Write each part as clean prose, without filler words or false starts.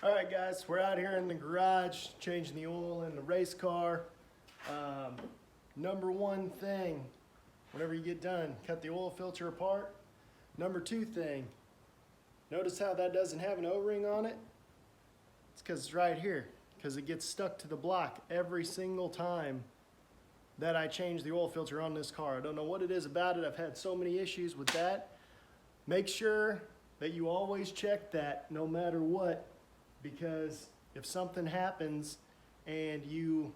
All right, guys, we're out here in the garage changing the oil in the race car. Number one thing, whenever you get done, cut the oil filter apart. Number two thing, notice how that doesn't have an O-ring on it? It's because it's right here, because it gets stuck to the block every single time that I change the oil filter on this car. I don't know what it is about it. I've had so many issues with that. Make sure that you always check that no matter what, because if something happens and you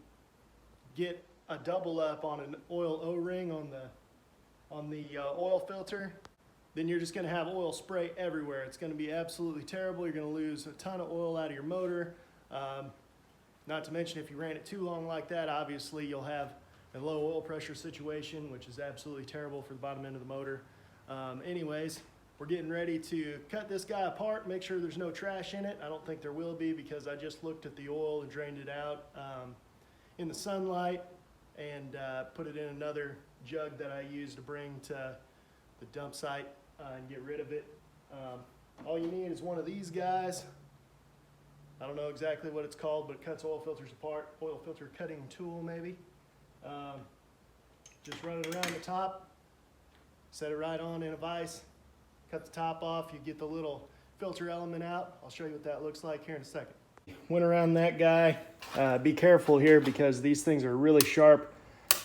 get a double up on an oil O-ring on the oil filter, then you're just going to have oil spray everywhere. It's going to be absolutely terrible. You're going to lose a ton of oil out of your motor. Not to mention, if you ran it too long like that, obviously you'll have a low oil pressure situation, which is absolutely terrible for the bottom end of the motor. Anyways, we're getting ready to cut this guy apart, make sure there's no trash in it. I don't think there will be, because I just looked at the oil and drained it out in the sunlight and put it in another jug that I use to bring to the dump site and get rid of it. All you need is one of these guys. I don't know exactly what it's called, but it cuts oil filters apart. Oil filter cutting tool, maybe. Just run it around the top, set it right on in a vise, cut the top off, you get the little filter element out. I'll show you what that looks like here in a second. Went around that guy. Be careful here because these things are really sharp.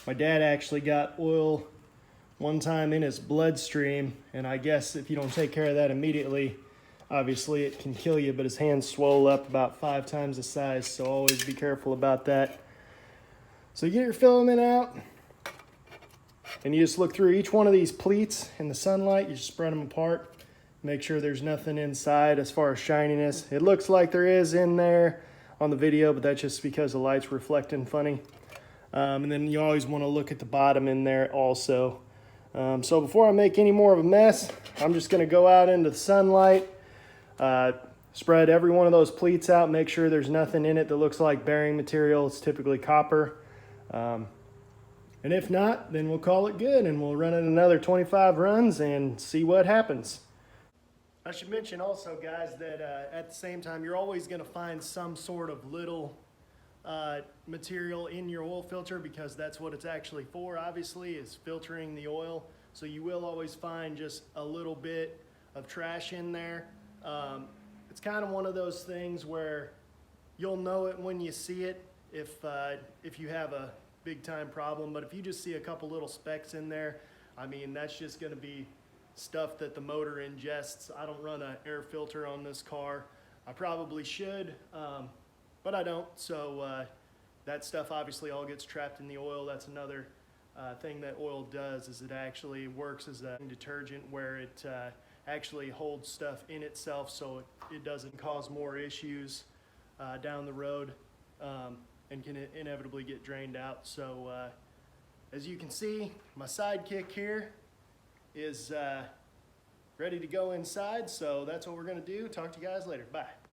My dad actually got oil one time in his bloodstream, and I guess if you don't take care of that immediately, obviously it can kill you, but his hands swell up about 5 times the size, so always be careful about that. So you get your filament out, and you just look through each one of these pleats in the sunlight. You just spread them apart, make sure there's nothing inside as far as shininess. It looks like there is in there on the video, but that's just because the light's reflecting funny. And then you always want to look at the bottom in there also. So before I make any more of a mess, I'm just going to go out into the sunlight, spread every one of those pleats out, make sure there's nothing in it that looks like bearing material. It's typically copper. And if not, then we'll call it good and we'll run it another 25 runs and see what happens. I should mention also, guys, that at the same time, you're always going to find some sort of little material in your oil filter, because that's what it's actually for, obviously, is filtering the oil. So you will always find just a little bit of trash in there. It's kind of one of those things where you'll know it when you see it if you have a big time problem, but if you just see a couple little specks in there, I mean, that's just going to be stuff that the motor ingests. I don't run an air filter on this car. I probably should, but I don't. So that stuff obviously all gets trapped in the oil. That's another thing that oil does, is it actually works as a detergent, where it actually holds stuff in itself so it doesn't cause more issues down the road. And can inevitably get drained out. So as you can see, my sidekick here is ready to go inside. So that's what we're gonna do. Talk to you guys later. Bye.